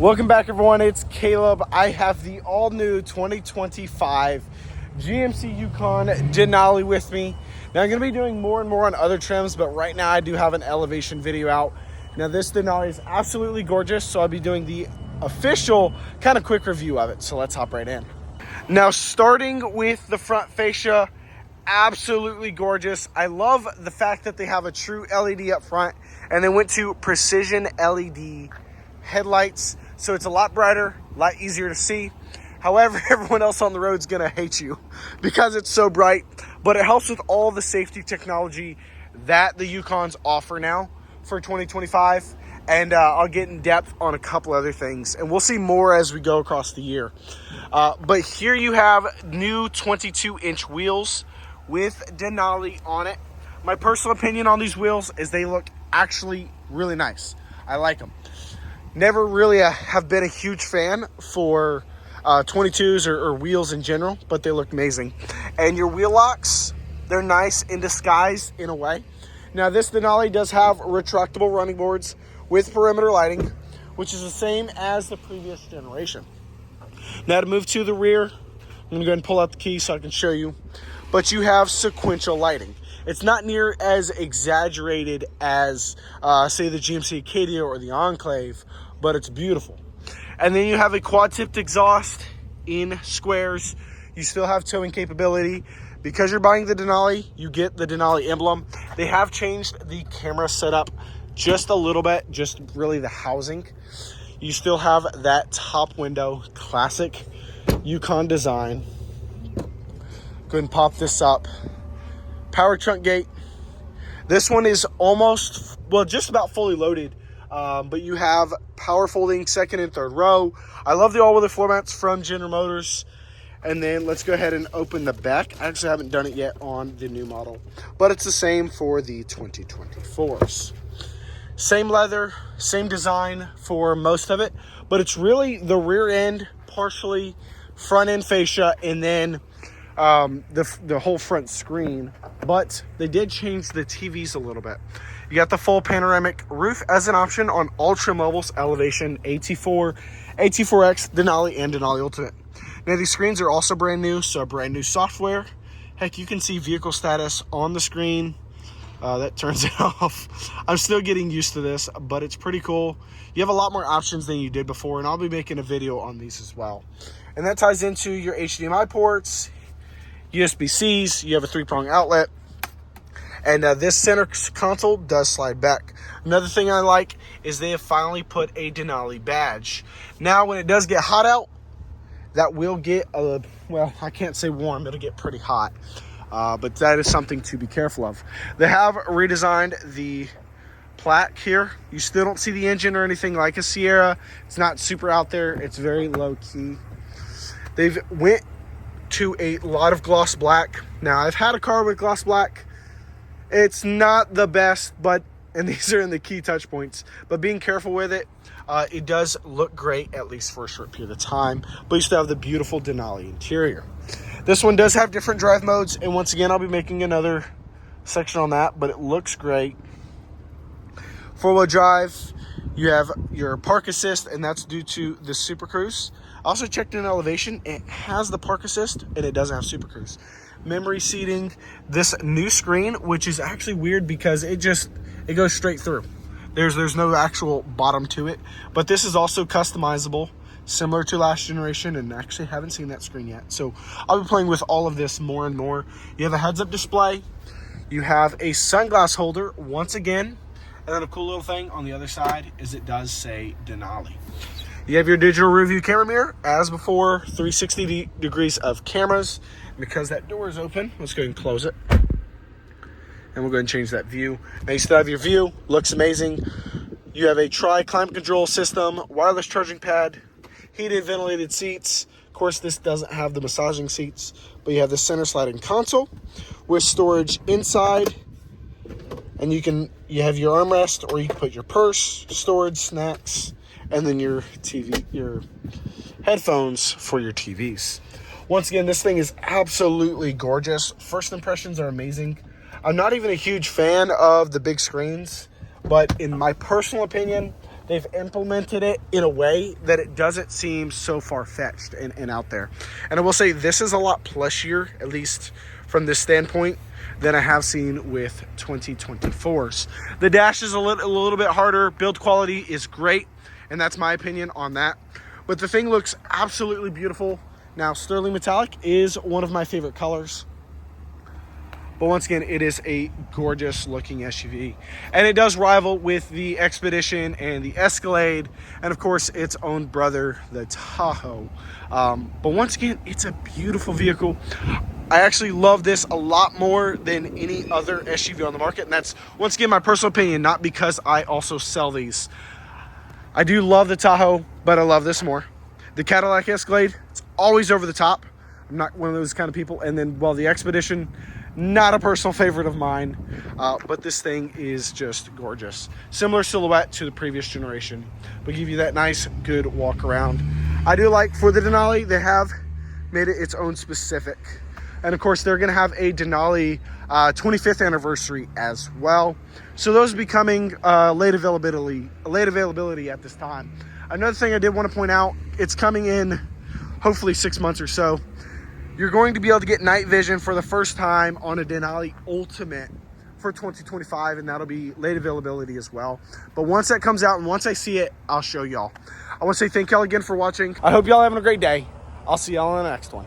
Welcome back, everyone. It's Caleb. I have the all-new 2025 GMC Yukon Denali with me. Now, I'm going to be doing more and more on other trims, but right now I do have an elevation video out. Now, this Denali is absolutely gorgeous, so I'll be doing the official kind of quick review of it. So let's hop right in. Now, starting with the front fascia, absolutely gorgeous. I love the fact that they have a true LED up front, and they went to precision LED headlights, so it's a lot brighter, a lot easier to see. However, everyone else on the road is gonna hate you because it's so bright, but it helps with all the safety technology that the Yukons offer now for 2025. And I'll get in depth on a couple other things, and we'll see more as we go across the year. But here you have new 22-inch wheels with Denali on it. My personal opinion on these wheels is they look actually really nice. I like them. Never really have been a huge fan for 22s or wheels in general, but they look amazing. And your wheel locks, they're nice in disguise in a way. Now, this Denali does have retractable running boards with perimeter lighting, which is the same as the previous generation. Now, to move to the rear, I'm going to go ahead and pull out the key so I can show you. But you have sequential lighting. It's not near as exaggerated as, say, the GMC Acadia or the Enclave, but it's beautiful. And then you have a quad-tipped exhaust in squares. You still have towing capability. Because you're buying the Denali, you get the Denali emblem. They have changed the camera setup just a little bit, just really the housing. You still have that top window, classic Yukon design. Go ahead and pop this up. Power trunk gate. This one is almost, well, just about fully loaded. But you have power folding second and third row. I love the all-weather floor mats from General Motors. And then let's go ahead and open the back. I actually haven't done it yet on the new model, but it's the same for the 2024s. Same leather, same design for most of it, but it's really the rear end, partially front end fascia, and then the whole front screen. But they did change the TVs a little bit. You got the full panoramic roof as an option on Ultra Mobile's Elevation AT4, AT4X, Denali, and Denali Ultimate. Now, these screens are also brand new, so brand new software. Heck, you can see vehicle status on the screen. That turns it off. I'm still getting used to this, but it's pretty cool. You have a lot more options than you did before, and I'll be making a video on these as well. And that ties into your HDMI ports, USB-Cs. You have a 3-prong outlet. And this center console does slide back. Another thing I like is they have finally put a Denali badge. Now, when it does get hot out, that will get, well, I can't say warm. It'll get pretty hot. But that is something to be careful of. They have redesigned the plaque here. You still don't see the engine or anything like a Sierra. It's not super out there. It's very low key. They've went to a lot of gloss black. Now, I've had a car with gloss black. It's not the best, and these are in the key touch points, but being careful with it, it does look great, at least for a short period of time, but you still have the beautiful Denali interior. This one does have different drive modes, and once again, I'll be making another section on that, but it looks great. 4-wheel drive, you have your park assist, and that's due to the Super Cruise. I also checked in elevation. It has the park assist, and it doesn't have Super Cruise. Memory seating, this new screen, which is actually weird because it goes straight through. There's no actual bottom to it, but this is also customizable, similar to last generation, and actually haven't seen that screen yet. So I'll be playing with all of this more and more. You have a heads-up display. You have a sunglass holder once again, and then a cool little thing on the other side is it does say Denali. You have your digital rear view camera mirror, as before, 360 degrees of cameras. Because that door is open, let's go ahead and close it. And we'll go ahead and change that view. Now you still have your view, looks amazing. You have a tri-climate control system, wireless charging pad, heated ventilated seats. Of course, this doesn't have the massaging seats, but you have the center sliding console with storage inside. And you have your armrest, or you can put your purse, storage, snacks, and then your TV, your headphones for your TVs. Once again, this thing is absolutely gorgeous. First impressions are amazing. I'm not even a huge fan of the big screens, but in my personal opinion, they've implemented it in a way that it doesn't seem so far-fetched and out there. And I will say this is a lot plushier, at least from this standpoint, than I have seen with 2024s. The dash is a little bit harder. Build quality is great, and that's my opinion on that. But the thing looks absolutely beautiful. Now, sterling metallic is one of my favorite colors. But once again, it is a gorgeous looking SUV. And it does rival with the Expedition and the Escalade, and of course its own brother, the Tahoe. But once again, it's a beautiful vehicle. I actually love this a lot more than any other SUV on the market. And that's, once again, my personal opinion, not because I also sell these. I do love the Tahoe, but I love this more. The Cadillac Escalade, it's always over the top. I'm not one of those kind of people. And then, well, the Expedition, not a personal favorite of mine, but this thing is just gorgeous. Similar silhouette to the previous generation, but give you that nice, good walk around. I do like, for the Denali, they have made it its own specific. And of course, they're gonna have a Denali 25th anniversary as well. So those will be coming late availability at this time. Another thing I did want to point out, it's coming in hopefully 6 months or so. You're going to be able to get night vision for the first time on a Denali Ultimate for 2025, and that'll be late availability as well. But once that comes out and once I see it, I'll show y'all. I want to say thank y'all again for watching. I hope y'all having a great day. I'll see y'all on the next one.